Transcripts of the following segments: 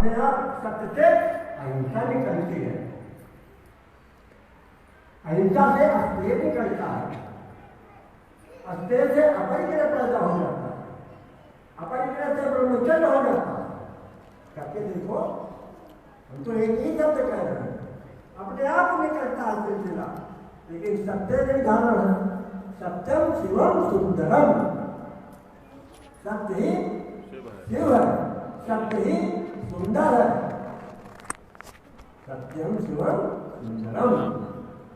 अपने आप सत्य से अहिंसा निकलती है। अहिंसा से अस्तेय निकलता है, अस्तेय से अपरिग्रह पैदा हो जाता है, अपरिग्रह से ब्रह्मचर्य हो जाता है। करके देखो, हम तो एक ही शब्द कह रहे हैं, अपने आप निकलता है सिलसिला, लेकिन सत्य निर्धारण है। सत्यम शिवम सुंदरम, सत्य ही शिव है, सत्य ही सुंदर है। सत्यम शिवम सुंदरम,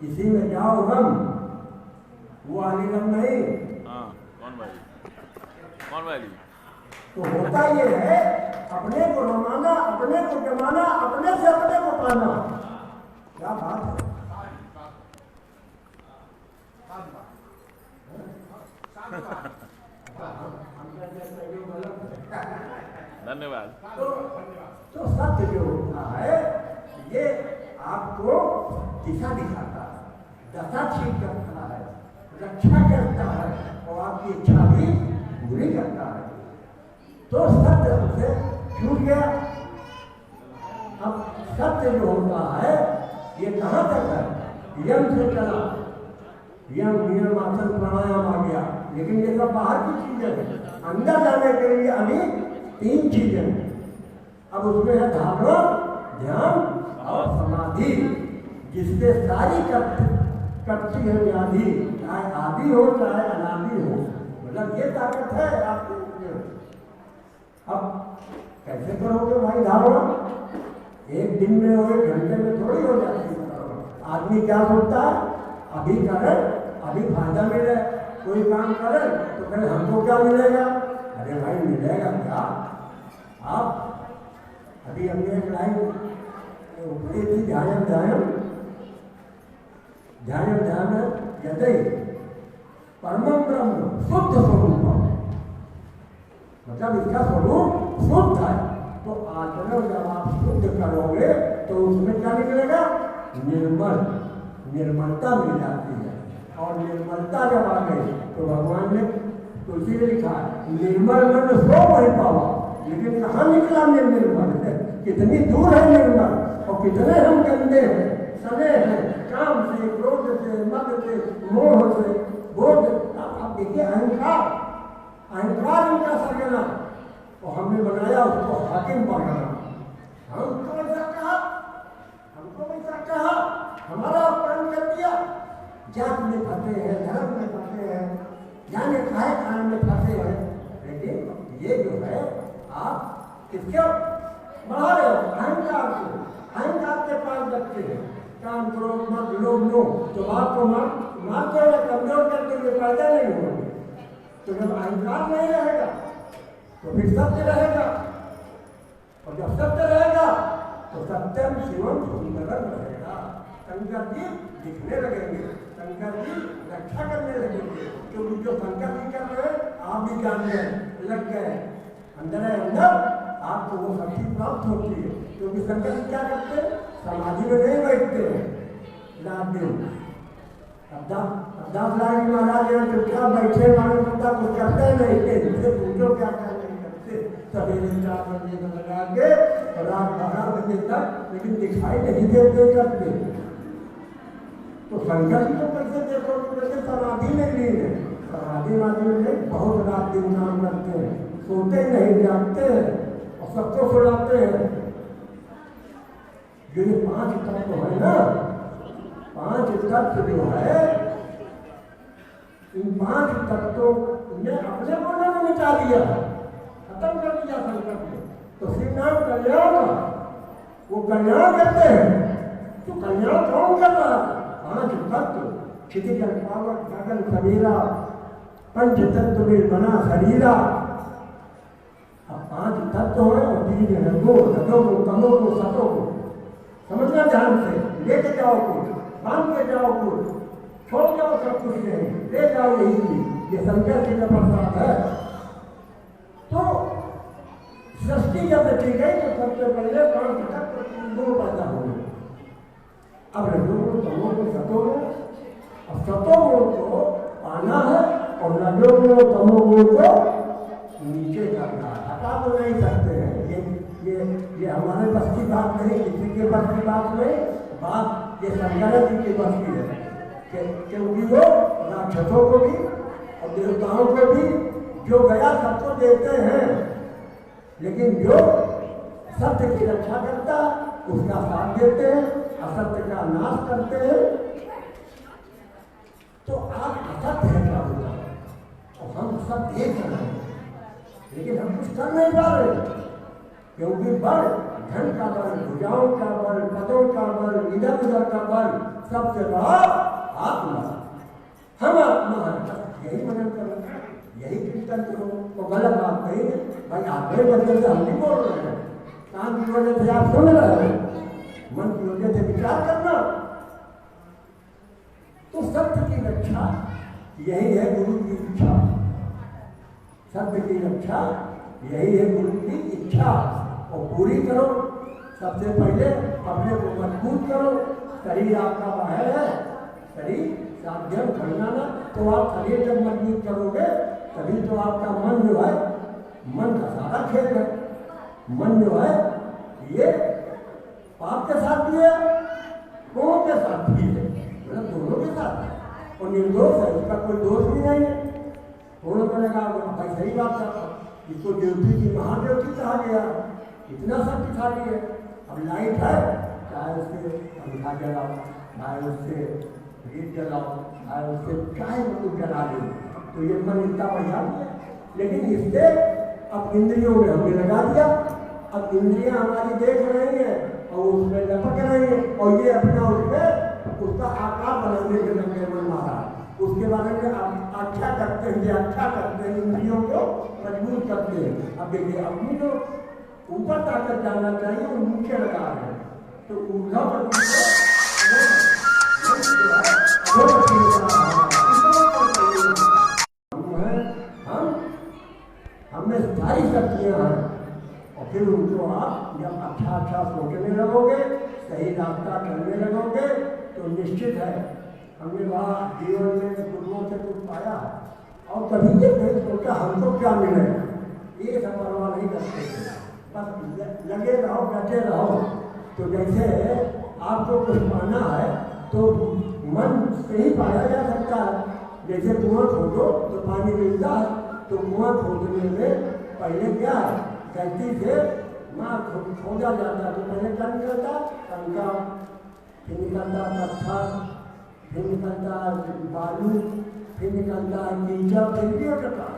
इसी में जाओ रम, वो वाली रम नहीं। कौन वाली? तो होता ये है, अपने को रमाना, अपने को जमाना, अपने से अपने को पाना। क्या बात है। धन्यवाद। तो सत्य जो होता है ये आपको दिशा दिखाता है, दशा ठीक करता है, रक्षा करता है और आपकी इच्छा भी पूरी करता है। तो सत्य हमसे छूट गया। अब सत्य जो होता है ये कहाँ तक है? यम से चला, यम नियम आसन प्राणायाम आ गया, लेकिन ये सब बाहर की चीजें हैं। अंदर जाने के लिए अभी 3 चीजें हैं। अब उसमें है धारणा, ध्यान और समाधि, जिससे सारी करती है व्याधि, चाहे आदि हो चाहे अनादि हो। मतलब ये ताकत है आपके। अब कैसे करोगे भाई धारणा? एक दिन में हो, 1 घंटे में थोड़ी हो जाती है। आदमी क्या सोचता है, अभी करे, अभी फायदा मिले, कोई काम करे तो कहे हमको क्या मिलेगा। अरे भाई मिलेगा क्या? आप अभी हमने एक लाइन ऊपरी थी, ध्यान ध्यान ध्यान ध्यान यदि परमं ब्रह्म शुद्ध स्वरूप, मतलब इसका स्वरूप शुद्ध है। तो आचरण जब आप शुद्ध करोगे तो उसमें क्या निकलेगा? निर्मल, निर्मलता मिल जाती है। और निर्मलता जब आ गई तो भगवान ने तुलसी ने लिखा निर्मल मन सो वही पावा। लेकिन कहाँ निकला निर्मल है? कितनी दूर है निर्मल, और कितने हम गंदे हैं, सने हैं, काम से, क्रोध से, मद से, मोह से, बोध। अब देखिए अहंकार, अहंकार इनका सगना, और हमने बनाया उसको हाकिम बनाना। हमको ऐसा कहा, हमको ऐसा कहा, हमारा अपमान कर दिया। जात में फंसे हैं, धर्म में फंसे हैं, जाने खाए खान में फंसे हैं। लेकिन ये जो है आप किसके बढ़ा रहे हो? अहंकार को। अहंकार के पास रखते हैं, काम क्रोध मत लोभ लो, तो आपको मारते हुए कमजोर करते हुए पैदा नहीं होंगे। तो जब अहंकार नहीं रहेगा तो फिर सत्य रहेगा, और जब सत्य रहेगा तो सत्यम शिवम सुंदरम रहेगा। शंकर जी दिखने लगेंगे, शंकर जी रक्षा करने लगेंगे, क्योंकि जो शंकर जी कर रहे हैं आप भी जान गए, लग गए, अंदर अंदर आपको वो शक्ति प्राप्त होती है। क्योंकि शंकर जी क्या करते हैं? समाधि में नहीं बैठते हैं रात दिन। दास लाल जी महाराज चुपचाप बैठे, मानो पता कुछ करते नहीं थे, इनसे पूछो क्या क्या नहीं करते। सवेरे 4 बजे से लगा के रात 12 बजे तक, लेकिन दिखाई नहीं देते करते। तो शंकर जी को कैसे देखो? जैसे समाधि में लीन है, समाधि में बहुत रात दिन काम करते हैं, सोते नहीं, जागते हैं और सबको सुनाते हैं। जो ये 5 तत्व है ना, 5 तत्व जो है, इन 5 तत्वों ने अपने को न मिटा दिया, खत्म कर दिया शंकर ने। तो श्री नाम कल्याण, वो कल्याण करते हैं। तो कल्याण कौन कर रहा है? 5 तत्व, क्षितिज पावक गगन सवेरा, पंच तत्व में बना शरीरा। अब 5 तत्व है और 3 रंगों, रजों को, तमों को, सतों को समझना ध्यान से। लेके जाओ कुछ, बांध के जाओ कुछ, छोड़ जाओ सब कुछ नहीं, ले जाओ यही चीज। ये शंकर जी का प्रसाद है। तो सृष्टि जब रची गई तो सबसे पहले 5 तत्व पैदा हुए। अब रजोगुण, तमोगुण, सतोगुण, अब सतोगुण को पाना है और रजोगुण, तमोगुण को नीचे करना है। हटा तो नहीं सकते हैं, ये ये हमारे बस की बात नहीं, किसी के बस की बात नहीं, बात ये शंकर जी की बस की है क्योंकि वो राक्षसों को भी और देवताओं को भी जो गया सबको देते हैं, लेकिन जो सत्य की रक्षा करता उसका साथ देते हैं, असत्य का नाश करते हैं। तो आज असत्य है क्या होगा और हम सब देख रहे हैं, लेकिन हम कुछ कर नहीं पा रहे क्योंकि बल, धन का बल, भुजाओं का बल, पदों का बल, इधर उधर का बल, सबसे बड़ा आत्मा। हम आत्मा है, यही मनन करो, यही कीर्तन करो। तो गलत बात नहीं है भाई, आपके वजह से हम नहीं बोल रहे हैं, कान की वजह से आप सुन रहे हैं, मन की वजह से विचार करना। तो सत्य की रक्षा यही है गुरु की इच्छा, सत्य की रक्षा यही है गुरु की इच्छा, और पूरी करो। सबसे पहले अपने को मजबूत करो। शरीर आपका बाहर है, शरीर साध्यम करना ना, तो आप शरीर जब मजबूत करोगे तभी तो आपका मन जो है, मन का सारा खेल है। मन जो है ये पाप के साथ भी है, पुण्य के साथ भी है, मतलब दोनों के साथ है, और निर्दोष है, उसका कोई दोष भी नहीं है। थोड़ा तो लगा भाई सही बात करता, इसको ज्योति की महाज्योति कहा गया, इतना शक्तिशाली है। अब लाइट है, चाहे उससे पंखा जलाओ, चाहे उससे रीत जलाओ, चाहे उससे चाहे मतलब जला दो, तो ये मन इतना बढ़िया है। लेकिन इससे अब इंद्रियों में हमने लगा दिया, अब इंद्रियां हमारी देख रही हैं और उसमें लपक रही हैं, और ये अपना उसमें उसका आकार बनाने के लगे मन मारा, उसके बारे में आख्या करते हैं, व्याख्या करते हैं, इंद्रियों को मजबूत करते हैं। अब देखिए अपनी जो ऊपर ताकत जाना चाहिए वो नीचे लगा रहे हैं, तो ऊर्जा हमें सारी शक्तियाँ हैं, और फिर उनको आप जब अच्छा अच्छा सोचने लगोगे, सही रास्ता चलने लगोगे, तो निश्चित है हमने वहाँ जीवन में गुरुओं से कुछ पाया, और कभी ये नहीं सोचा हमको क्या मिलेगा, ये सब परवाह नहीं करते थे, बस लगे रहो, डटे रहो। तो जैसे आपको कुछ पाना है तो मन से ही पाया जा सकता है। जैसे कुआं खोदो तो पानी मिलता है, तो कुआं खोदने में पहले क्या है, गलती से माँ खोदा जाता, तो पहले क्या निकलता, कंका, फिर निकलता पत्थर, फिर निकलता बालू, फिर निकलता कीचड़, फिर भी उठता।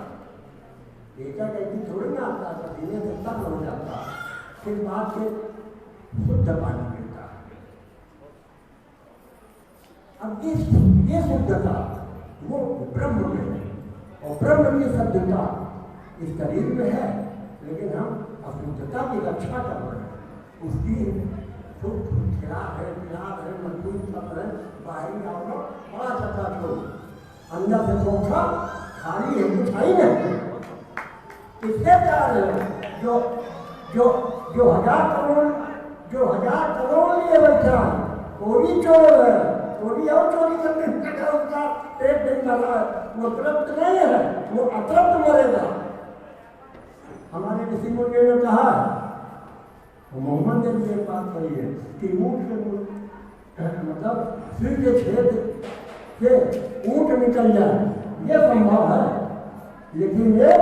एक थोड़ी ना आता था, धीरे से तक हो जाता, फिर बाद में शुद्ध पानी मिलता। अब ये शुद्धता वो ब्रह्म में है, और ब्रह्म की शुद्धता इस शरीर में है, लेकिन हम अशुद्धता की रक्षा कर रहे हैं, उसकी खिलाफ है, मजबूत कर रहे हैं। बाहरी आओ बड़ा चक्का छोड़, अंदर से चोखा खाली है, कुछ आई नहीं। इससे क्या है, जो हजार करोड़ लिए बैठा, कोई चोर है, कोई और चोरी करने का उसका पेट नहीं कर रहा है, वो तृप्त नहीं है, वो अतृप्त मरेगा। हमारे किसी मुझे ने कहा, मोहम्मद ने भी एक बात कही है कि ऊँट से मतलब सिर के छेद से ऊँट निकल जाए, ये संभव है, लेकिन ये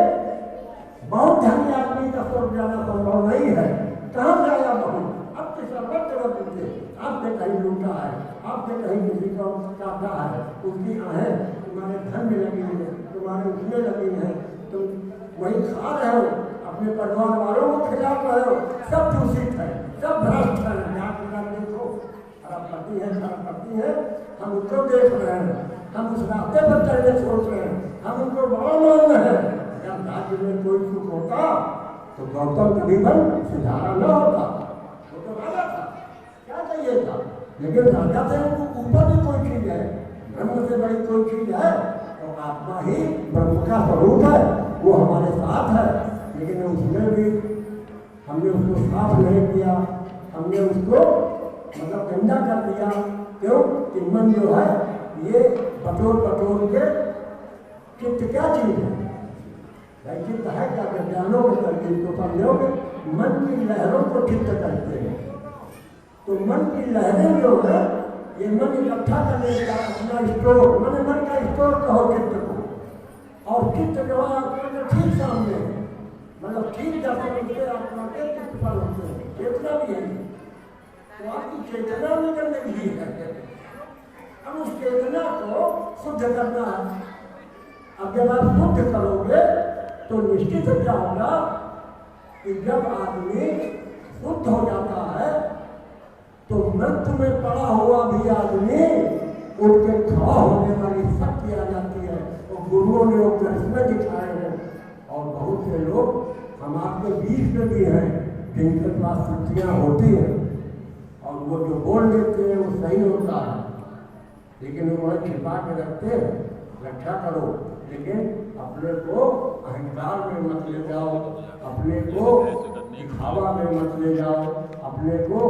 बहुत धनी आदमी का स्वर्ग जाना संभव नहीं है। कहाँ जाएगा बहुत, अब तो सर्वत्र मिलते, आपने कहीं लूटा है, आपने कहीं किसी को काटा है, उसकी आहें तुम्हारे धन में लगी है, तुम्हारे उसमें लगी है, तुम वही खा रहे हो, अपने परिवार वालों को खिला रहे हो, सब दूषित है, सब भ्रष्ट है। देखो खराबपति है, खराबपति है, हम उसको देख रहे हैं, हम उस रास्ते पर चलने सोच रहे हैं, हम उनको बड़ा मान रहे हैं। जब राज्य में कोई सुख होता तो गौतम का जीवन सुधारा न होता, वो तो राजा था, क्या चाहिए था, लेकिन राजा से ऊपर भी कोई चीज है, ब्रह्म से बड़ी कोई चीज है, तो आत्मा ही ब्रह्म का स्वरूप है, वो हमारे साथ है। लेकिन उसमें भी हमने उसको साफ नहीं किया, हमने उसको मतलब गंदा कर दिया। क्यों कि मन जो है ये बटोर के चित्त क्या चीज है, चित्त है क्या, ज्ञानों में करके इसको समझोगे मन की लहरों को चित्त करते हैं। तो मन की लहरें जो है ये मन इकट्ठा करने का अपना स्टोर, मन का स्टोर कहो चित्त को। और चित्त जो है आत्मा के ठीक सामने है, मतलब ठीक दर्शन उसके आत्मा के चित्त पर होते हैं। चेतना भी है तो आपकी चेतना भी करने की है। अब उस चेतना को शुद्ध करना है। अब जब आप शुद्ध करोगे तो निश्चित क्या होगा कि जब आदमी शुद्ध हो जाता है तो मृत्यु में पड़ा हुआ भी आदमी उठ के खड़ा होने वाली शक्ति आ जाती है। और गुरुओं ने वो करिश्मे दिखाए हैं। और बहुत से लोग हम आपके बीच में भी हैं जिनके पास शक्तियाँ होती हैं और वो जो बोल देते हैं वो सही होता है, लेकिन वो छिपा के रखते हैं। रक्षा करो, लेकिन अपने को अहंकार में मत ले जाओ, अपने को दिखावा में मत ले जाओ, अपने को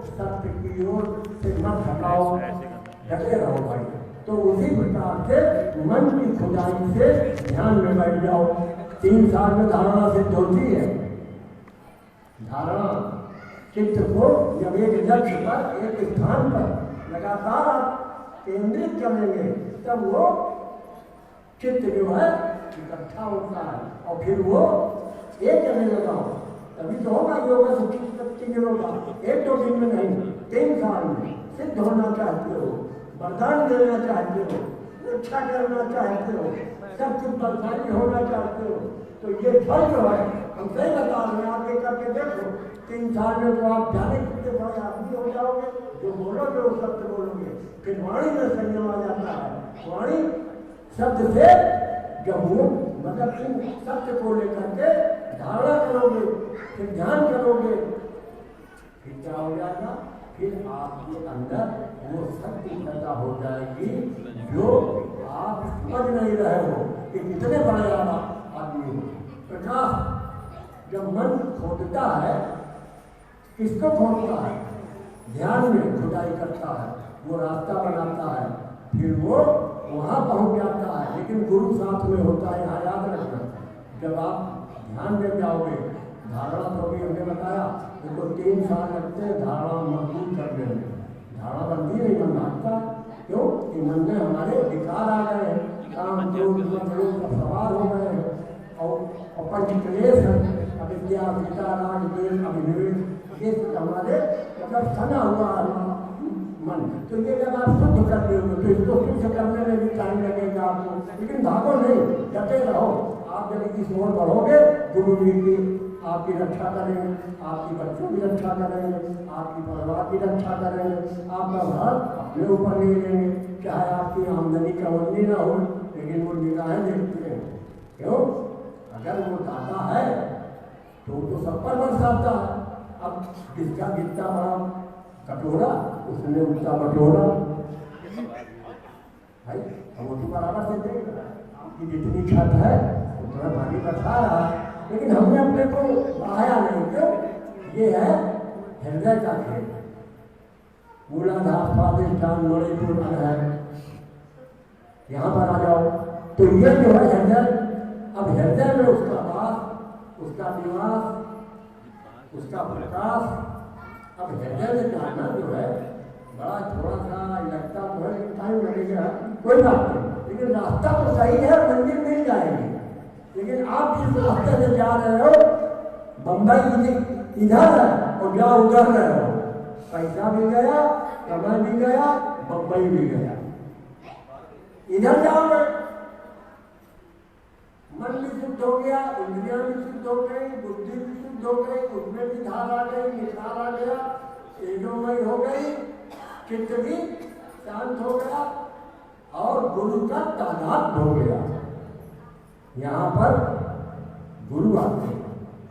सत्य की ओर से मत हटाओ, डटे रहो भाई। तो उसी प्रकार से मन की खुदाई से ध्यान में बैठ जाओ। 3 साल में धारणा सिद्ध होती है। धारणा चित्त को जब एक लक्ष्य पर, एक स्थान पर लगातार केंद्रित करेंगे तब वो चित्त जो है इकट्ठा होता है और फिर वो एक करने लगाओ, तभी तो होगा योगा से चित्त होगा। 1-2 दिन में नहीं, 3 साल में सिद्ध होना चाहते हो, वरदान देना चाहते हो, रक्षा करना चाहते हो, सब कुछ परेशानी होना चाहते हो, तो ये फल जो है हम सही बता रहे हैं। आगे करके देखो 3 साल में तो आप जाने कितने बड़े आदमी हो जाओगे। जो बोलोगे वो सत्य बोलोगे। फिर वाणी में संयम आ जाता है। वाणी शब्द से जब वो मतलब इन सत्य को लेकर के धारणा करोगे, फिर ध्यान करोगे, फिर क्या हो जाएगा, फिर आपके अंदर वो शक्ति पैदा हो जाएगी जो आप समझ नहीं रहे हो कि कितने बड़े आदमी हो। प्रकाश जब मन खोदता है, किसको खोदता है? ध्यान में खुदाई करता है, वो रास्ता बनाता है, फिर वो वहाँ पहुँच जाता है। लेकिन गुरु साथ में होता है, यहाँ याद रखना। जब आप ध्यान में जाओगे, धारणा तो भी हमने बताया उनको 3 साल लगते हैं धारणा मजबूत करने में। धारणा बनती नहीं, मन भागता। क्यों कि मन में हमारे विकार आ गए हैं, काम क्रोध मद सब सवार हो गए हैं और पंच क्लेश है, अविद्या विकार राग द्वेष अभिनिवेश, ये हमारे मतलब सना हुआ मन। तो ये जब आप शुद्ध कर दोगे तो इसको शुद्ध करने में भी टाइम लगेगा आपको, लेकिन भागो नहीं, डटे रहो। आप जब इस ओर बढ़ोगे, गुरु जी की आपकी रक्षा करेंगे, आपकी बच्चों की रक्षा करेंगे, आपकी परिवार की रक्षा करेंगे, आपका घर अपने ऊपर ले लेंगे। चाहे आपकी आमदनी कमंदी ना हो, लेकिन वो निगाहें देखते हैं। क्यों? अगर वो दाता है तो सब पर बरसाता है। अब जिसका जितना बड़ा कटोरा उसने उसका बटोरा भाई, अब वो तो बराबर से देगा। आपकी जितनी छत है उतना पानी बरसा रहा है, लेकिन हमने अपने को बढ़ाया नहीं। क्यों? ये है हृदय का खेल। मूलाधार स्वादिष्ठान मणिपुर है, यहाँ पर आ जाओ। तो ये जो है हृदय, अब हृदय में उसका वास, उसका निवास, उसका प्रकाश। अब हृदय में जाना जो है बड़ा थोड़ा सा लगता तो है, टाइम लगेगा, कोई बात नहीं, लेकिन रास्ता तो सही है, मंदिर मिल जाएगी। लेकिन आप जिस रास्ते से जा रहे हो, बम्बई इधर है और जा उधर रहे हो, पैसा भी गया, समय भी गया, बम्बई भी गया। इधर जाओगे, मन भी शुद्ध हो गया, इंद्रियां भी शुद्ध हो गई, बुद्धि भी शुद्ध हो गई, उसमें भी धार आ गई, निखार आ गया, तेजोमय हो गई, चित्त भी शांत हो गया और गुरु का तादाद हो गया। यहाँ पर गुरु आते हैं,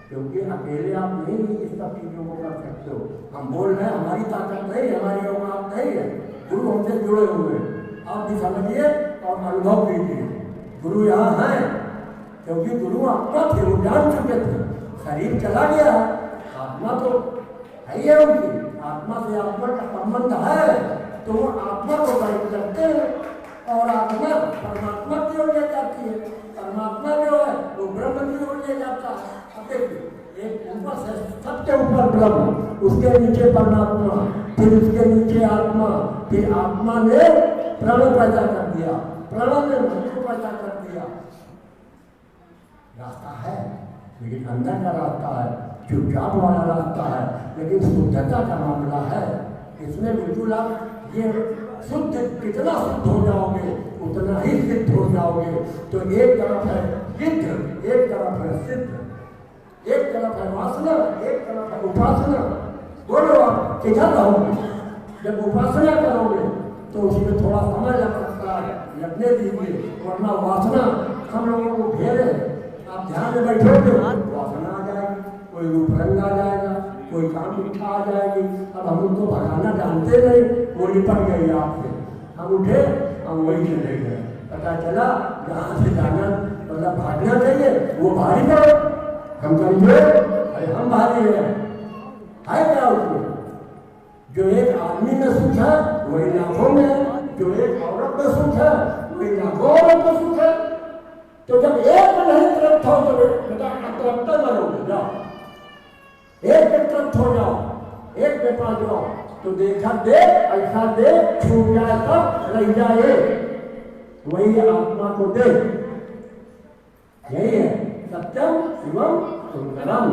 क्योंकि अकेले आप नहीं इस सब चीजों को कर सकते हो। हम बोल रहे हैं हमारी ताकत नहीं, हमारी औकात नहीं है, गुरु हमसे जुड़े हुए। आप भी समझिए और अनुभव कीजिए, गुरु यहाँ है क्योंकि गुरु आत्मा थे, वो जान चुके थे। शरीर चला गया, आत्मा तो है ही है उनकी, आत्मा से आत्मा का संबंध है, तो वो आत्मा को गाइड करते हैं और आत्मा परमात्मा की ओर ले जाती है। परमात्मा जो है वो ब्रह्म की ओर ले जाता है। अब देखिए, एक ऊपर से सबके ऊपर ब्रह्म, उसके नीचे परमात्मा, फिर उसके नीचे आत्मा, फिर आत्मा ने प्रण पैदा कर दिया, प्रण ने मन को पैदा कर दिया। रास्ता है, लेकिन अंदर का रास्ता है, चुपचाप वाला रास्ता है, लेकिन शुद्धता का मामला है। इसमें बिल्कुल आप ये शुद्ध, कितना शुद्ध हो जाओगे उतना ही सिद्ध हो जाओगे। तो एक तरफ है सिद्ध, एक तरफ है सिद्ध, एक तरफ है वासना, एक तरफ है उपासना। बोलो आप किधर रहोगे? जब उपासना करोगे तो उसमें थोड़ा समय लग सकता है, लगने दीजिए, वरना वासना हम लोगों को घेरे। आप ध्यान में बैठोगे वासना आ जाएगी, कोई रूप रंग आ जाएगा, कोई काम इच्छा आ जाएगी। अब हम उनको भगाना जानते नहीं, वो निपट गई आपसे। हम उठे, हम वही चले गए, पता चला जहाँ से जाना मतलब भागना चाहिए वो भारी पड़ो, हम कमजोर, अरे हम भारी हैं। है क्या उसमें? जो एक आदमी में सुख है वही लाखों में है, जो एक औरत में सुख है वही लाखों औरत में सुख है। तो जब एक में नहीं तृप्त हो तो बेटा अतृप्त मरोगे। जाओ एक में तृप्त हो जाओ, एक में पा जाओ, तो देखा देख, ऐसा देख, छूट जाए सब रह जाए, वही आत्मा को दे। यही है सत्यम शिवम सुंदरम।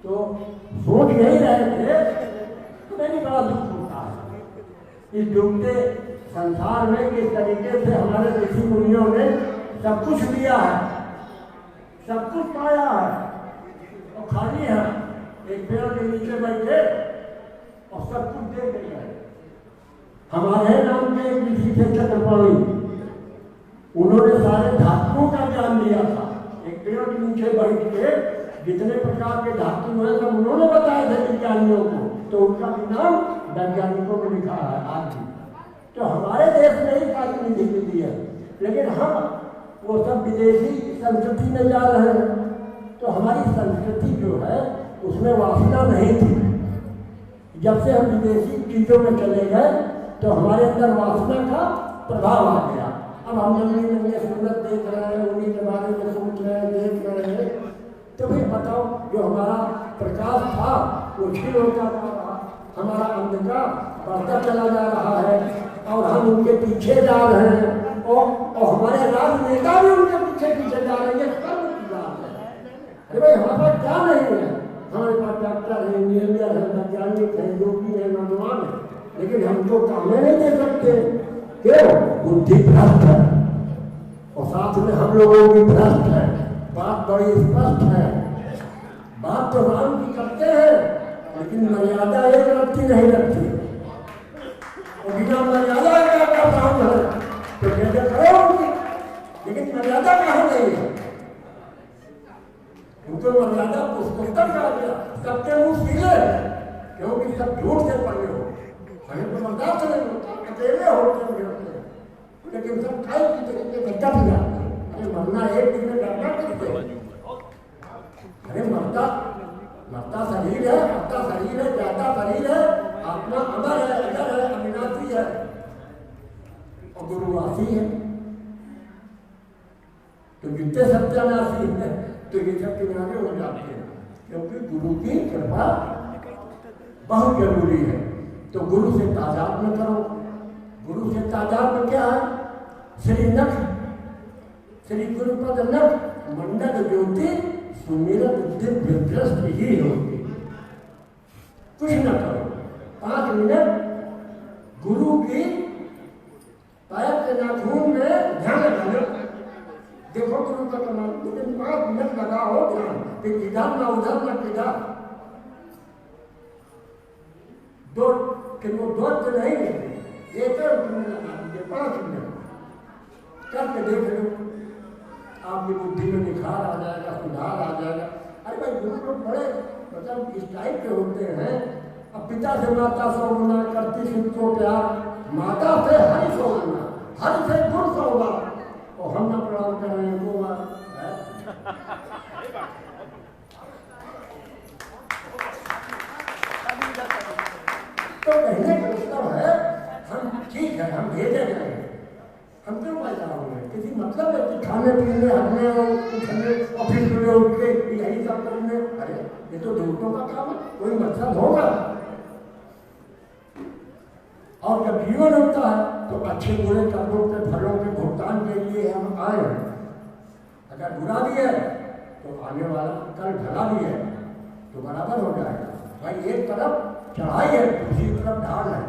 तो सोच यही रहे थे तो मैंने बड़ा दुख होता है इस डूबते संसार में। किस तरीके से हमारे ऋषि मुनियों ने सब कुछ दिया है, सब कुछ पाया है और खाली है। एक पेड़ के नीचे बैठे और सब कुछ देख गए। हमारे नाम के एक ऋषि थे चक्रपाणी, उन्होंने सारे धातुओं का ज्ञान दिया था। एक पेड़ के नीचे बैठ के जितने प्रकार के धातु हैं सब उन्होंने बताए थे विज्ञानियों को, तो उनका भी नाम वैज्ञानिकों में लिखा है आज भी। तो हमारे देश में ही प्रातिनिधित्व है, लेकिन हम वो सब विदेशी संस्कृति में जा रहे हैं। तो हमारी संस्कृति जो है उसमें वासना नहीं थी। जब से हम विदेशी चीजों में चले गए तो हमारे अंदर वासना का प्रभाव आ गया। अब हम नंगे नंगे सूरत देख रहे हैं, उन्हीं के बारे में सोच रहे हैं, देख रहे हैं, तो फिर बताओ जो हमारा प्रकाश था वो क्षीण होता जा रहा, हमारा अंधकार बढ़ता चला जा रहा है और हम उनके पीछे जा रहे हैं और हमारे राजनेता भी उनके पीछे पीछे जा रहे हैं। कर्म की बात है। अरे भाई हमारे पास क्या नहीं है? हमारे पास डॉक्टर है, इंजीनियर है, वैज्ञानिक है, योगी है, नौजवान है, लेकिन हमको काम नहीं दे सकते। क्यों? बुद्धि भ्रष्ट है और साथ में हम लोगों की भ्रष्ट है। बात बड़ी स्पष्ट है, बात तो राम की करते हैं लेकिन मर्यादा एक रखती नहीं रखती। और बिना मर्यादा का काम है तो जैसे करो उनकी, लेकिन मर्यादा कहाँ नहीं है? उनको मर्यादा पुस्तक का गया, सबके मुंह सीले, क्योंकि सब झूठ से पड़े हो। हमें तो बर्दाश्त नहीं होता, अकेले होते हैं, लेकिन सब खाई की तरीके से कट जाते हैं। अरे मरना एक दिन में डरना करते। अरे मरता मरता शरीर है, मरता शरीर है, जाता शरीर है, आत्मा अमर है, अजर है, अविनाशी है और गुरुवासी है। तो जितने सत्यानाशी है तो ये सब किनारे हो जाते हैं, क्योंकि गुरु की कृपा बहुत जरूरी है। तो गुरु से तादात्म्य करो। गुरु से तादात्म्य क्या है? श्री नख, श्री गुरुपद नख मंडल ज्योति सुमिरत दिव्य दृष्टि ही होती। कुछ न करो, 5 मिनट गुरु की पैर के नाखून में ध्यान लगाना। देखो गुरु का कमाल, लेकिन 5 मिनट लगाओ ध्यान, फिर इधर ना उधर ना किधर। दो नहीं, एक मिनट लगा दीजिए, 5 मिनट करके देख लो, आपकी बुद्धि में निखार आ जाएगा, सुधार आ जाएगा। अरे भाई गुरु लोग बड़े मतलब इस टाइप के होते हैं। अब पिता से माता 100 गुना, करती सुख को प्यार, माता से हरि 100 गुना, हरि से गुण 100 बार, और हम न प्रणाम कर रहे हैं वो बात। तो कहने का मतलब है हम ठीक है, हम भेजे गए, हम क्यों पैदा हुए? किसी मतलब है कि खाने पीने हटने और उठने और फिर सुबह उठ के यही सब करने? अरे ये तो दूसरों का काम है, कोई मतलब होगा। और जब जीवन होता है तो अच्छे बुरे कर्मों के फलों के भुगतान के लिए हम आए। अगर बुरा भी है तो आने वाला कल भला भी है तो बराबर हो जाएगा। भाई एक तरफ चढ़ाई है, दूसरी तरफ ढाल है।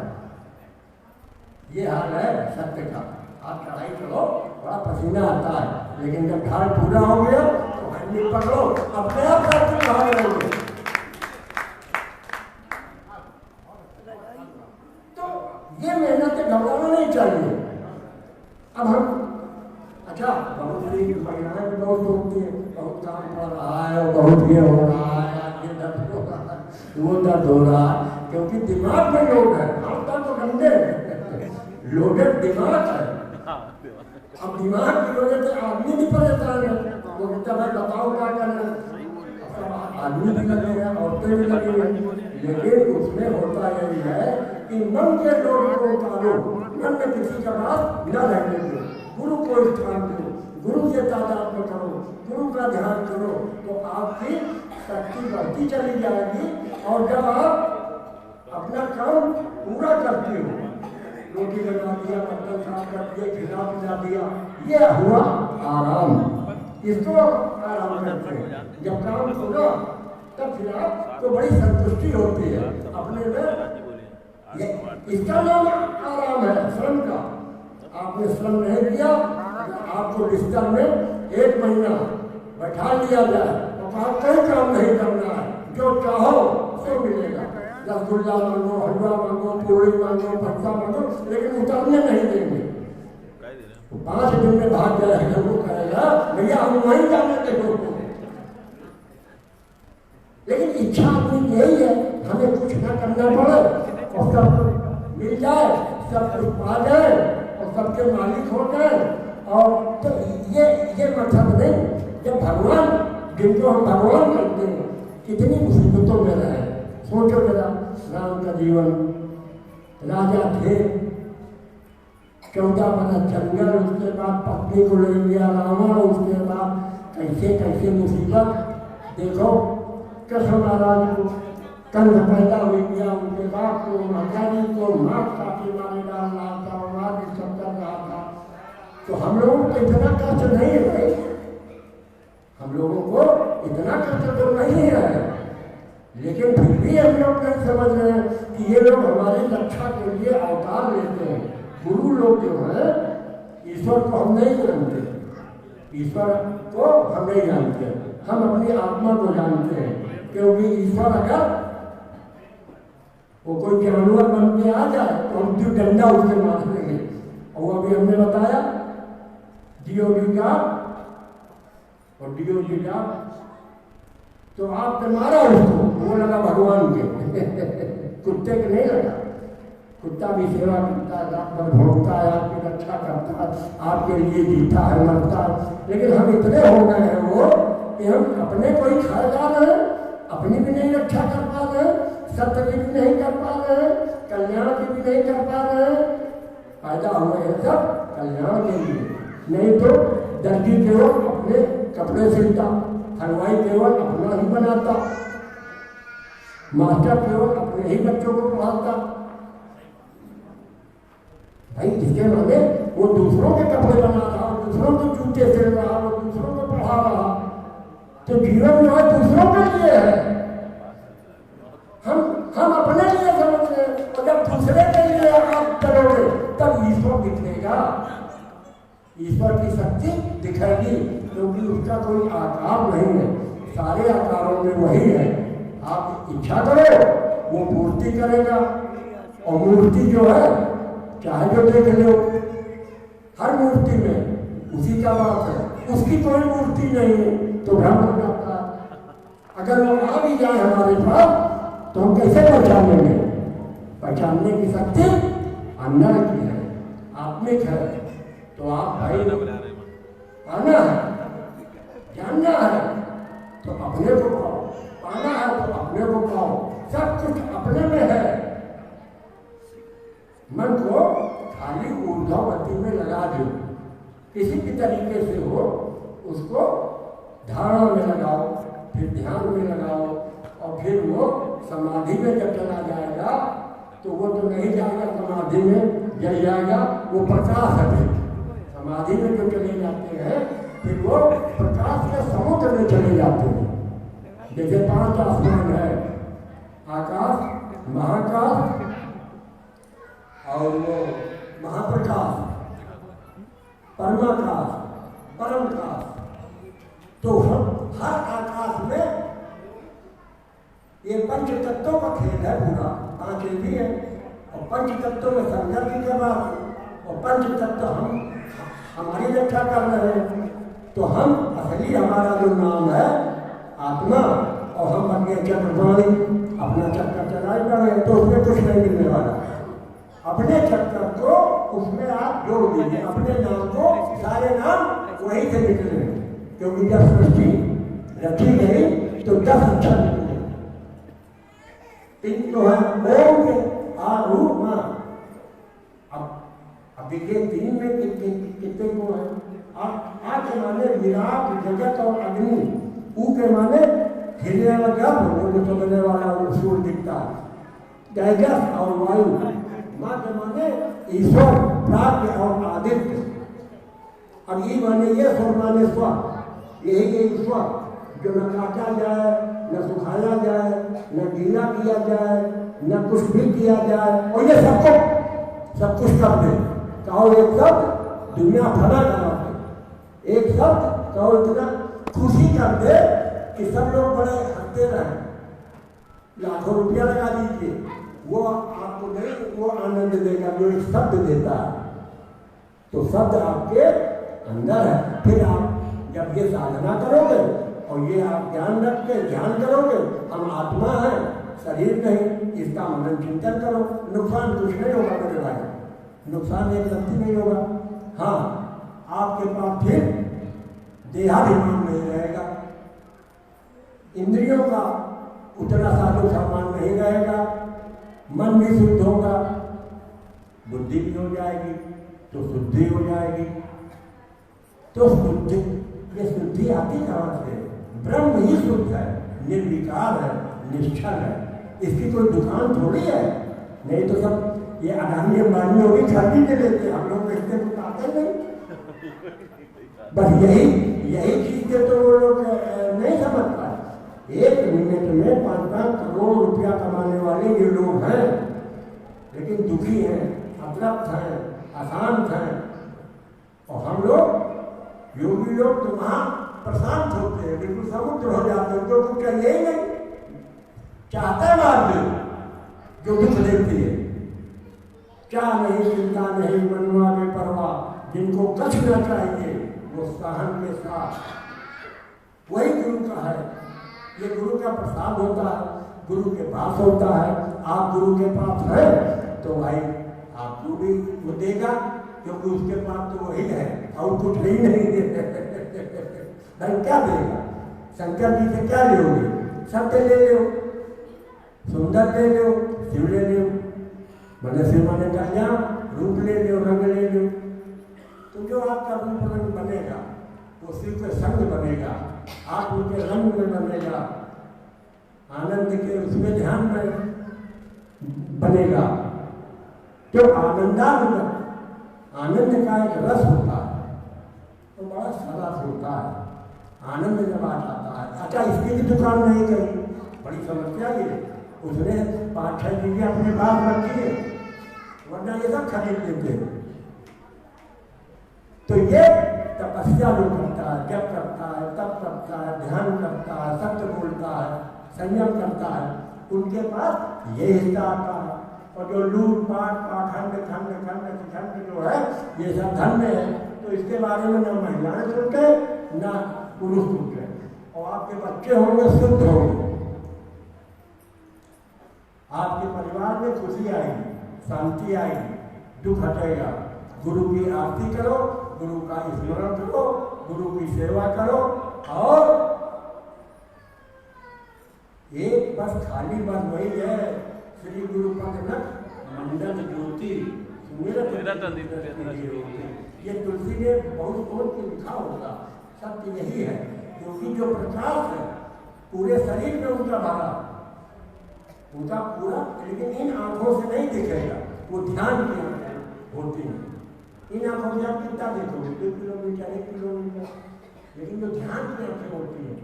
ये हाल है सत्य का। आप चढ़ाई चढ़ो, बड़ा पसीना आता है, लेकिन जब ढाल पूरा हो गया तो हंडी पकड़ो, अपने आप करके बाहर रहेंगे। तो ये मेहनत घबराना नहीं चाहिए। अब हम अच्छा, बहुत सी महिलाएं भी बहुत होती है, बहुत काम पड़ रहा है, बहुत ये हो रहा है, ये दर्द हो रहा है, वो दर्द हो रहा है, क्योंकि दिमाग में लोड है। आपका तो गंदे लोडेड दिमाग है। अब दिमाग की वजह से आदमी भी परेशान है। वो कहता है बताओ क्या करना, आदमी भी लगेगा, औरतें भी लगेंगी, लेकिन उसमें होता यही है कि मन के लोग को उतारो, मन में किसी का बात न रहने दो, गुरु को स्थान दो, गुरु से तादाद में करो, गुरु का ध्यान करो, तो आपकी शक्ति बढ़ती चली जाएगी। और जब आप अपना काम पूरा करते हो, रोटी बना दिया, बर्तन साफ कर दिया, खिला पिला दिया, ये हुआ आराम। इसको आराम करते हैं। जब काम होगा तब फिर आपको बड़ी संतुष्टि होती है अपने में। इसका नाम आराम है, श्रम का। आपने श्रम नहीं किया, आपको बिस्तर में 1 महीना बैठा लिया जाए तो कहा कोई काम नहीं करना है, जो चाहो सो मिलेगा। रसगुल्ला मांगो, हलवा मांगो, पूरी मांगो, भट्टा मांगो, लेकिन उतरने नहीं देंगे। 5 दिन में भाग जाएगा, वो कहेगा भैया हम वहीं जाने देखो। लेकिन इच्छा अपनी यही है, हमें कुछ न करना पड़े और सब मिल जाए, सब कुछ पा जाए और सबके मालिक हो जाए। और तो ये मतलब नहीं। जब भगवान, जिनको हम भगवान करते हैं, कितनी मुसीबतों में रहे। सोचो जरा, राम का जीवन, राजा थे, 14 बरस जंगल, उसके बाद पत्नी को ले लिया रावण, उसके बाद कैसे कैसे मुसीबत। देखो कृष्ण महाराज को कंध पैदा हो गया, उनके बाप को, माता जी को मार काटी मारे डाल रहा था, और सब कर रहा था। तो हम लोगों को इतना कष्ट नहीं है भाई, हम लोगों को इतना कष्ट तो नहीं है, लेकिन फिर भी हम लोग नहीं समझ रहे हैं कि ये लोग हमारी रक्षा के लिए अवतार लेते हैं। गुरु लोग जो है, ईश्वर को हम नहीं जानते, ईश्वर को हम नहीं जानते, हम अपनी आत्मा को जानते हैं। क्योंकि ईश्वर अगर वो कोई जानवर बन के आ जाए तो हम जो डंडा उसके मार देंगे। और अभी हमने बताया डीओडी का और डीओडी का, तो आपने मारा उसको, वो लगा भगवान के कुत्ते के नहीं लगा। कुत्ता भी सेवा करता है, रात भर भोगता है, आपकी रक्षा करता है, आपके लिए जीता है, मरता है। लेकिन हम इतने हो गए हैं वो कि हम अपने को ही खा जा रहे हैं, अपनी भी नहीं रक्षा कर पा रहे हैं, सत्य की भी नहीं कर पा रहे हैं, कल्याण की भी नहीं कर पा रहे हैं। पैदा हुए हैं सब कल्याण के लिए, नहीं तो दर्जी केवल अपने कपड़े सिलता, हलवाई केवल अपना ही बनाता, मास्टर केवल अपने ही बच्चों को पढ़ाता। भाई जिसके माने वो दूसरों के कपड़े बना रहा, दूसरों के जूते सिल रहा, वो दूसरों को पढ़ा रहा, तो जीवन जो है दूसरों के लिए है। हम अपने लिए समझ रहे हैं, और जब दूसरे के लिए आप करोगे तब ईश्वर दिखेगा, ईश्वर की शक्ति दिखेगी, क्योंकि उसका कोई आकार नहीं है, सारे आकारों में वही है। आप इच्छा करो वो पूर्ति करेगा। और मूर्ति जो है, चाहे जो देख लो, हर मूर्ति में उसी का बात है, उसकी कोई मूर्ति नहीं है तो भ्रम हो जाता है। अगर वो आ भी जाए हमारे पास तो हम कैसे पहचानेंगे? पहचानने की शक्ति अंदर की है, आत्मिक है। तो आप भाई आना है, जानना है तो अपने को पाओ, पाना है तो अपने को पाओ, सब कुछ अपने में है। मन को खाली ऊर्जावती में लगा दो, किसी भी तरीके से हो उसको धारणा में लगाओ, फिर ध्यान में लगाओ, और फिर वो समाधि में जब चला जाएगा तो वो तो नहीं जाएगा समाधि में, जल जाएगा वो प्रकाश है। समाधि में जो चले जाते हैं फिर वो प्रकाश के समुद्र में चले जाते हैं। जैसे 5 आसमान है, आकाश, महाकाश और वो महाप्रकाश, परमाकाश, परमकाश। तो हर आकाश में ये पंच तत्वों का खेल है पूरा। 5 भी है और पंच तत्वों में संघर्ष की बात, और पंच तत्व हमारी रक्षा कर रहे हैं। तो हम असली हमारा जो नाम है आत्मा, और हम अपने चक्रवाणी अपना चक्कर चलाए कर रहे हैं, तो उसमें कुछ नहीं मिलने वाला। अपने चक्कर को उसमें आप जोड़ दीजिए, अपने नाम को, सारे नाम वहीं से निकले, क्योंकि जब सृष्टि रखी गई तो 10 अक्षर निकले। 3 तो है ओम के आरू मां। अब देखिए 3 में कितने को है? आ के माने विराट, जगत और अग्नि, ऊ के माने हिलने वाला, वो चलने वाला सूर्य दिखता, तेजस और वायु, मां के माने ईश्वर, प्राज्ञ और आदित्य। अब ये माने ये स्वर माने स्व, यही ईश्वर जो न काटा जाए, न सुखाया जाए, न गीला किया जाए, न कुछ भी किया जाए, और ये सब कुछ कर दे। कहो एक शब्द दुनिया फना करा दे, एक शब्द कहो इतना खुशी कर दे कि सब लोग बड़े हंसते रहे। लाखों रुपया लगा दीजिए, वो आपको नहीं वो आनंद देगा जो एक शब्द देता है। तो शब्द आपके अंदर है। फिर आप जब ये साधना करोगे और ये आप ध्यान रख के ध्यान करोगे, हम आत्मा है, शरीर नहीं, इसका मनन चिंतन करो, नुकसान कुछ नहीं होगा मेरे भाई, नुकसान एक गलती नहीं होगा। हाँ, आपके पास फिर देहाभिमान नहीं रहेगा, इंद्रियों का उतना साधु सामान नहीं रहेगा, मन भी शुद्ध होगा, बुद्धि भी हो जाएगी, तो शुद्धि हो जाएगी। तो शुद्धि, ये शुद्धि आती कहाँ से? ब्रह्म ही शुद्ध है, निर्विकार है, निश्चल है, इसकी कोई दुकान थोड़ी है। नहीं तो सब ये अडानी अंबानी होगी खरीद ले लेते, हम लोग देखते तो आते नहीं। बस यही चीज के तो वो लोग नहीं समझ पाए। 1 मिनट में 5-5 करोड़ रुपया कमाने वाले ये लोग हैं, लेकिन दुखी हैं, अतृप्त हैं, अशांत हैं। और हम लोग योगी लोग तो वहां प्रशांत होते हैं, बिल्कुल समुद्र हो जाते हैं, तो कुछ चाहिए ही नहीं, चाहता मार दे जो दुख देती है। क्या नहीं, चिंता नहीं, मनवा में परवाह, जिनको कछ न चाहिए वो सहन के साथ, वही गुरु का है। ये गुरु का प्रसाद होता है, गुरु के पास होता है। आप गुरु के पास है तो भाई आपको भी वो देगा, क्योंकि उसके पास तो वही है और कुछ नहीं भाई क्या देगा? शंकर जी से क्या लोगे? सत्य ले लो, सुंदर ले लो, शिव ले लो, मैंने शिव माने कल्याण, रूप ले लो, रंग ले लो। तो जो आपका रूप रंग बनेगा वो शिव के संग बनेगा, आप उनके रंग में बनेगा, आनंद के उसमें ध्यान में बनेगा। जो आनंदानुभव, आनंद का एक रस होता है तो बड़ा सरस होता है, आनंद जब आ जाता है। अच्छा, इसकी भी दुकान नहीं करी, बड़ी समस्या ये, उसने 5-6 चीजें अपने पास रखी है, वरना ये सब खरीद लेते। तो ये तपस्या जो करता है, जब करता है, तब करता है, ध्यान करता है, सत्य बोलता है, संयम करता है, उनके पास ये हिस्सा आता है। और जो लूट पाट पाखंड खंड खंड खंड जो है ये सब धन्य है, तो इसके बारे में ना महिलाएं सुनते ना पुरुष सुनते। और आपके बच्चे होंगे शुद्ध होंगे, आपके परिवार में खुशी आएगी, शांति आएगी, दुख हटेगा। गुरु की आरती करो, गुरु का स्मरण करो, गुरु की सेवा करो, और एक बस खाली बात वही है, श्री गुरु पद मंडल ज्योति ये तुलसी ने बहुत सोच के लिखा होगा। सत्य यही है, क्योंकि जो प्रकाश है पूरे शरीर में उनका भरा, उनका पूरा, लेकिन इन आंखों से नहीं दिखेगा, वो ध्यान की आंखें होती हैं। इन आंखों से आप कितना देखोगे, 2 किलोमीटर 1 किलोमीटर, लेकिन जो ध्यान की आंखें होती हैं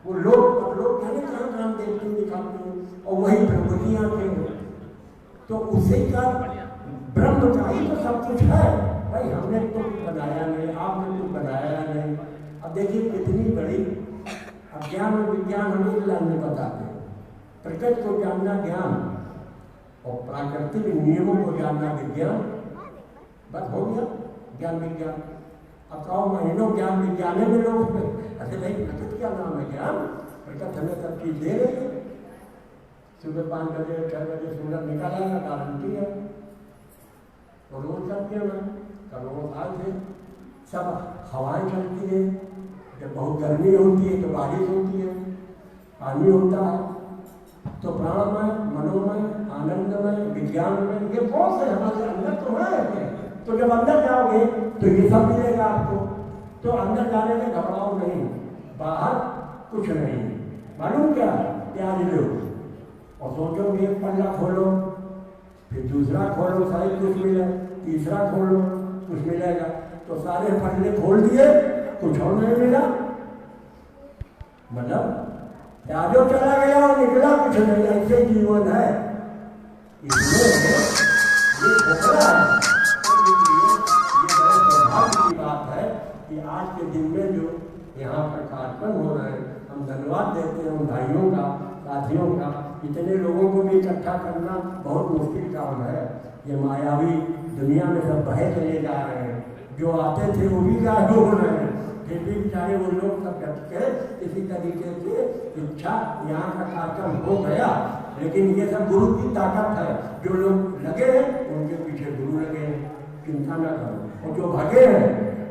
वो लोग कहने कहाँ कहाँ देखते दिखाते हैं, और वही ब्रह्म की आंखें हैं। तो उसी का ब्रह्म का ही तो सब कुछ है भाई। हमने तो बनाया नहीं, आपने तो बनाया नहीं। अब देखिए कितनी बड़ी अज्ञान और विज्ञान हमें जानने बताते हैं। प्रकृति को जानना ज्ञान और प्राकृतिक नियमों को जानना विज्ञान, बस हो गया ज्ञान विज्ञान। अब कहो महीनों ज्ञान विज्ञान में लोग ऐसे नहीं, प्रकृति क्या नाम है ज्ञान, प्रकृति हमें सब चीज दे रही है। सुबह 5 बजे 6 बजे सूरज निकल आएगा, गारंटी है। तो रोज सब क्यों है, कल रोज आज है, सब हवाएं चलती है, जब बहुत गर्मी होती है तो बारिश होती है, पानी होता है। तो प्राणमय, मनोमय, आनंदमय, विज्ञानमय, ये कौन से हमारे अंदर तो है। तो जब अंदर जाओगे तो ये सब मिलेगा आपको। तो अंदर जाने में घबराओ नहीं, बाहर कुछ नहीं। मालूम क्या प्यारे लोग, और सोचोगे एक पन्ना खोलो, फिर दूसरा खोलो, शायद कुछ मिले, तीसरा खोलो कुछ मिलेगा। तो सारे पन्ने खोल दिए, कुछ और नहीं मिला, मतलब प्याजो चला गया और निकला कुछ नहीं। ऐसे जीवन है, इसमें ये खोखला है। की बात है कि आज के दिन में जो यहाँ पर कार्यक्रम हो रहे हैं, हम धन्यवाद देते हैं उन भाइयों का, साथियों का। इतने लोगों को भी इकट्ठा करना बहुत मुश्किल काम है। ये मायावी दुनिया में सब बहे चले जा रहे हैं, जो आते थे वो भी गायब हो रहे हैं। फिर भी बेचारे वो लोग सब डट के इसी तरीके से इच्छा यहाँ का कार्यक्रम हो गया। लेकिन ये सब गुरु की ताकत है, जो लोग लगे हैं उनके पीछे गुरु लगे हैं, चिंता न करो। और जो भागे हैं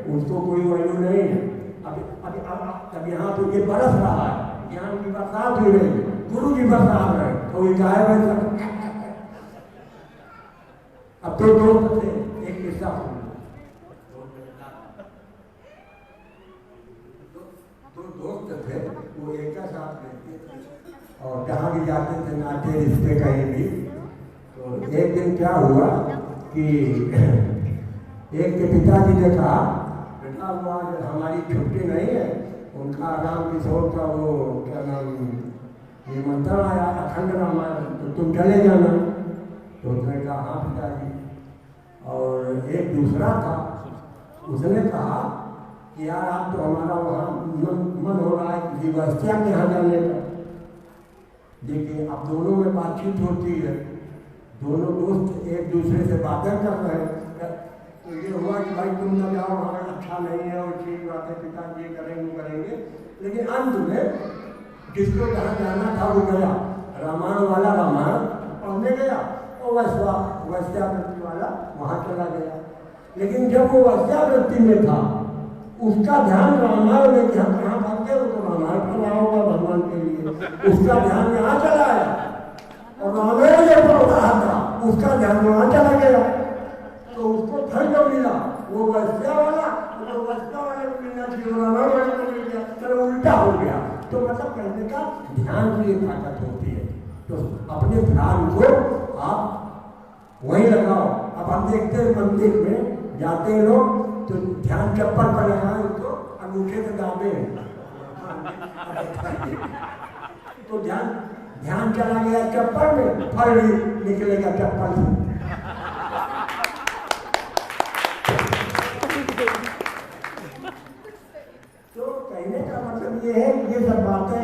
उसको कोई वैल्यू नहीं है। अब यहाँ तो ये बरस रहा है, ज्ञान की बरसात हुई रही, गुरु की बरसात है, तो ये गायब है। अब तो दोस्त थे, एक किस्सा दो दोस्त थे, वो एक साथ रहते थे और जहाँ भी जाते थे नाते रिश्ते कहीं भी। तो एक दिन क्या हुआ कि एक के पिताजी ने कहा, बेटा वो आज हमारी छुट्टी नहीं है, उनका राम किशोर का वो क्या नाम निमंत्रण आया, अखंड रामायण, तो तुम चले जाना। तो उसने कहा हाँ पिताजी। और एक दूसरा था, उसने कहा कि यार आप तो हमारा वहाँ मन हो रहा है किसी वस्त्या के यहाँ जाने का। देखिए अब दोनों में बातचीत होती है, दोनों दोस्त एक दूसरे से बातें कर रहे हैं। तो ये हुआ कि भाई तुम न जाओ, हमें अच्छा नहीं है, और ठीक बात है, पिताजी ये करेंगे। लेकिन अंत में जिसको जहाँ जाना था वो गया, रामायण वाला रामायण पढ़ने गया, और वैश्यावृत्ति वाला वहाँ चला गया। लेकिन जब वो वैश्यावृत्ति में था, उसका ध्यान रामायण में, कि हम कहाँ भाग गए, वो तो रामायण पढ़ रहा होगा भगवान के लिए, उसका ध्यान यहाँ चला आया। और रामायण जब पढ़ रहा था, उसका ध्यान वहाँ चला गया। तो उसको फल जो मिला वो वैश्या वाला, तो वैश्या वाले को मिलना चाहिए, रामायण वाले को मिल गया, चलो उल्टा हो गया। तो मतलब कहने का ध्यान की एक ताकत होती है। तो अपने ध्यान को आप वहीं लगाओ। अब हम देखते हैं मंदिर में जाते हैं लोग, तो ध्यान चप्पल पर लगाए तो अंगूठे से दाबे, तो ध्यान चला गया चप्पल में, फल निकलेगा चप्पल से। तो कहने का मतलब ये है कि ये सब बातें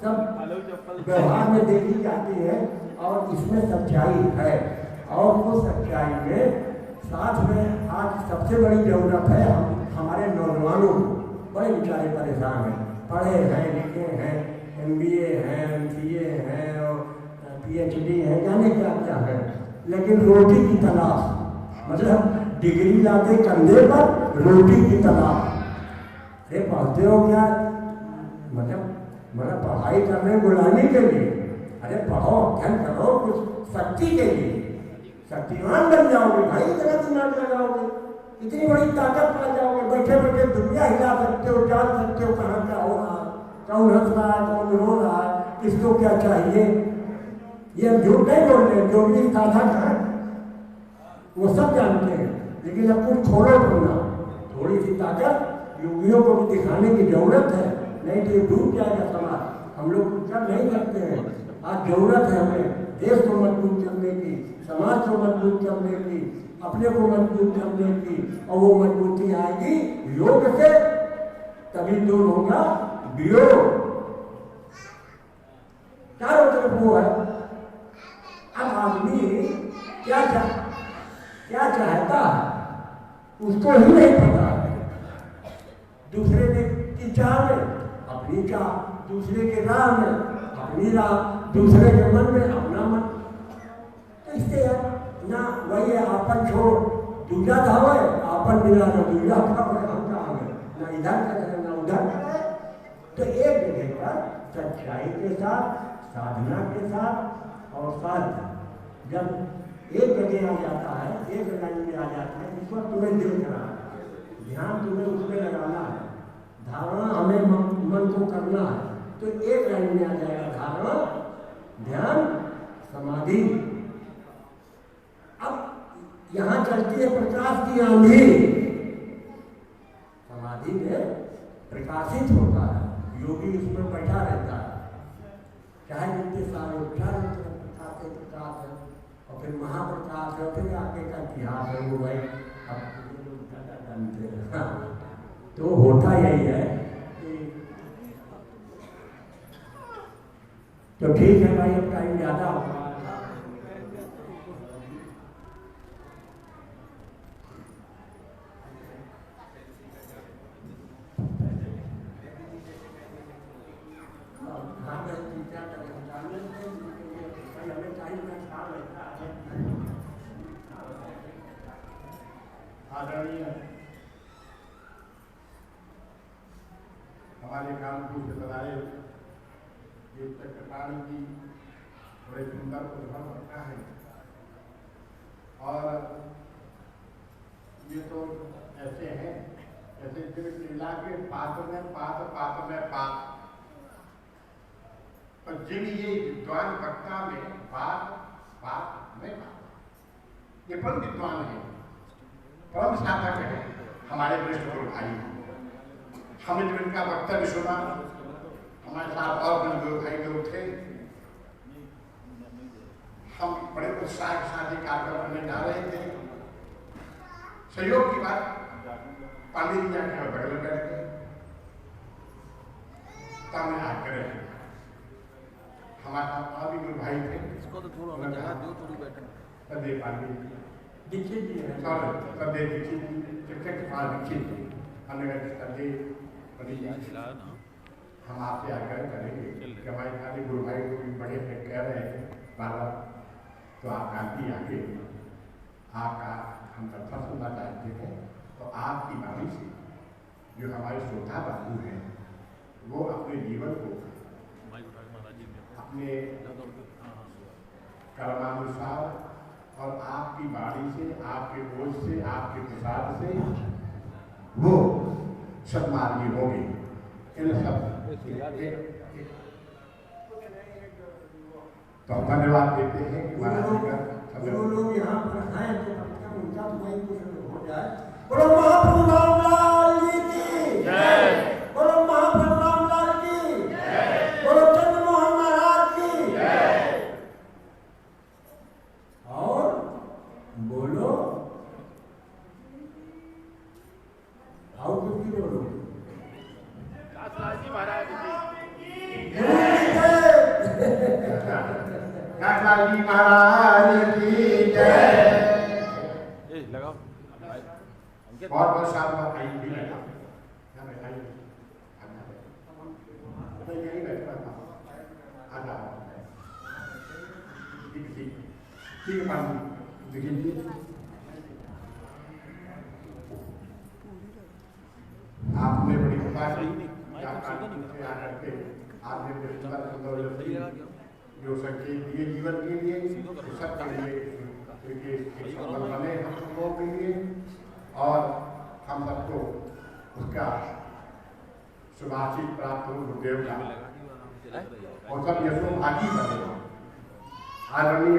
सब व्यवहार में देखी जाती है, और इसमें सच्चाई है। और वो सच्चाई में साथ में आज सबसे बड़ी जरूरत है हमारे नौजवानों को। बड़े बेचारे परेशान हैं, पढ़े हैं, लिखे हैं, MBA हैं, MCA हैं और PhD है, जाने क्या क्या है, लेकिन रोटी की तलाश, मतलब डिग्री लाके कंधे पर रोटी की तलाश। अरे पढ़ते हो क्या, मतलब पढ़ाई करने बुलाने के लिए? अरे पढ़ो, अध्ययन करो, कुछ शक्ति के लिए, शक्तिमान बन जाओगे भाई, इतना दिमाग लगाओगे। इतनी बड़ी ताकत पा जाओगे, बैठे बैठे दुनिया हिला सकते हो, जान सकते हो कहाँ क्या हो रहा है, कौन हंस रहा है, कौन रो रहा है, किसको क्या चाहिए। ये हम झूठ नहीं बोल रहे, जो भी साधक है वो सब जानते हैं, लेकिन अब कुछ छोड़ो बोलना, थोड़ी सी ताकत योगियों को भी दिखाने की जरूरत है, नहीं तो ये डूब जाएगा समाज। हम लोग कुछ कर नहीं सकते हैं, आज जरूरत है हमें देश को मजबूत करने की, समाज को मजबूत करने की, अपने को मजबूत करने की, और वो मजबूती आएगी योग से, तभी दूर होगा वियोग। चारों तरफ वो है। अब आदमी क्या चाहता है उसको ही नहीं पता है। दूसरे की चाह में अपनी चाह, दूसरे के राह में अपनी राह, दूसरे के मन में अपना मन। तो इससे ना वही है, आपन छोड़ दूजा धावे, आपन मिला ना दूजा खावे, हम कहाँ गए, ना इधर का करें ना उधर का करें। तो एक जगह पर सच्चाई के साथ, साधना के साथ और साथ जब एक जगह आ जाता है, एक लाइन में आ जाता है, जिस वक्त तुम्हें दिल करा है, ध्यान तुम्हें उसमें लगाना है, धारणा हमें मन को करना है, तो एक लाइन में आ जाएगा धारणा, ध्यान, समाधि। अब यहाँ चलती है प्रकाश की आंधी, समाधि में प्रकाशित होता है, योगी उसमें बैठा रहता है, चाहे जितने सारे उपचार प्रकाश है, और फिर महाप्रकाश है, फिर आगे का इतिहास है, वो भाई अब जानते हैं। तो होता यही है कि तो ठीक है भाई, अब टाइम ज़्यादा होगा। हमारे कानपुर से बताए ये चक्रपाणी जी बड़े सुंदर उदाहरण रखा है, और ये तो ऐसे हैं जैसे लीला के पात्र में पात्र, पात्र में पात्र, और जिन ये विद्वान वक्ता में पात्र पात्र में पात्र, ये परम विद्वान है, परम साधक है, हमारे वरिष्ठ गुरु भाई। हमने जब इनका वक्तव्य सुना, हमारे साथ और गुरु भाई लोग थे, हम बड़े उत्साह के साथ ही कार्यक्रम करने जा रहे थे। सहयोग की बात, पांडे जी जाके बगल में बैठ गए, तब मैं आकर हमारे साथ और भी गुरु भाई थे, सदैव पांडे दीक्षित जी है, सदैव दीक्षित जी, दीक्षित जी, हमने सदैव हम आपसे आग्रह करेंगे कि हमारे सारे गुरु भाई को भी बड़े कह रहे हैं बार बार, तो आप काफी आगे आपका हम कथा सुनना चाहते हैं, तो आपकी वाणी से जो हमारे श्रोता बंधु हैं वो अपने जीवन को अपने कर्मानुसार और आपकी वाणी से, आपके बोझ से, आपके प्रसाद से वो सन्मार्गी होगी। इन सब तो हम धन्यवाद देते हैं कि महाराज जी का जो लोग यहाँ पर हैं तो उनका तो वही कुछ हो जाए। बोलो महाप्रभु रामलाल जी की जय, बोलो महाप्रभु रामलाल की जय, बोलो चंद्रमोहन महाराज की जय, और बोलो और कुछ भी बोलो कासलाल जी महाराज की कासलाल जी महाराज की जय। लगाओ बहुत बहुत शाबाश, आई भी लगा यही बैठा था, आधा ठीक है देखिए आपने बड़ी कृपा करके आपने जो संकेत दिए जीवन के लिए, सबके लिए बने हम लोगों के लिए, और हम सबको उसका शुभाशीष प्राप्त हो गुरुदेव का और सब यशोभागी बने। आदरणीय